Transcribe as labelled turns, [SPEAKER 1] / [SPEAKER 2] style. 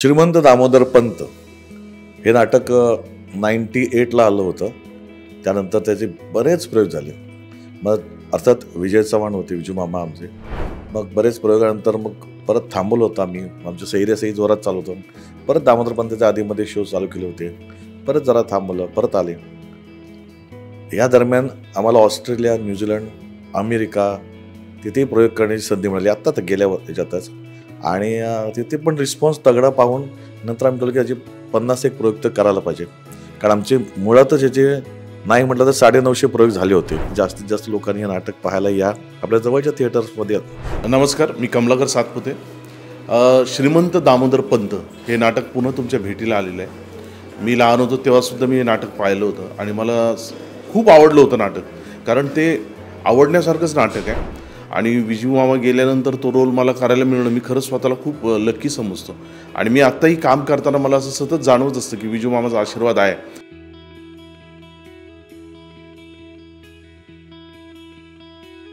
[SPEAKER 1] श्रीमंत दामोदर पंत हे नाटक 98ला आलं होतं. त्यानंतर त्याचे बरेच प्रयोग झाले. मग अर्थात विजय चव्हाण होते, विजू मामा आमचे. मग बरेच प्रयोगानंतर मग परत थांबवलं होतं आम्ही. आमचं सैर्यासही जोरात चालू होतं. परत दामोदर पंतच्या आधीमध्ये शो चालू केले होते. परत जरा थांबवलं, परत आले. या दरम्यान आम्हाला ऑस्ट्रेलिया, न्यूझीलंड, अमेरिका तिथेही प्रयोग करण्याची संधी मिळाली. आत्ता तर गेल्या याच्यातच. आणि तिथे पण रिस्पॉन्स तगडा पाहून नंतर आम्ही ठरवलं की याचे 50 एक प्रयोग तर करायला पाहिजे. कारण आमचे मुळातच याचे नाही म्हटलं तर 950 प्रयोग झाले होते. जास्तीत जास्त लोकांनी हे नाटक पाहायला या आपल्या जवळच्या थिएटर्समध्ये.
[SPEAKER 2] नमस्कार, मी कमलाकर सातपुते. श्रीमंत दामोदर पंत हे नाटक पुन्हा तुमच्या भेटीला आलेलं आहे. मी लहान होतो तेव्हासुद्धा मी हे नाटक पाहिलं होतं आणि मला खूप आवडलं होतं नाटक. कारण ते आवडण्यासारखंच नाटक आहे. आणि विजू मामा गेल्यानंतर तो रोल मला करायला मिळणं मी खरंच स्वतःला खूप लकी समजतो. आणि मी आत्ताही काम करताना मला असं सतत जाणवत असतं की विजू मामाचा आशीर्वाद आहे.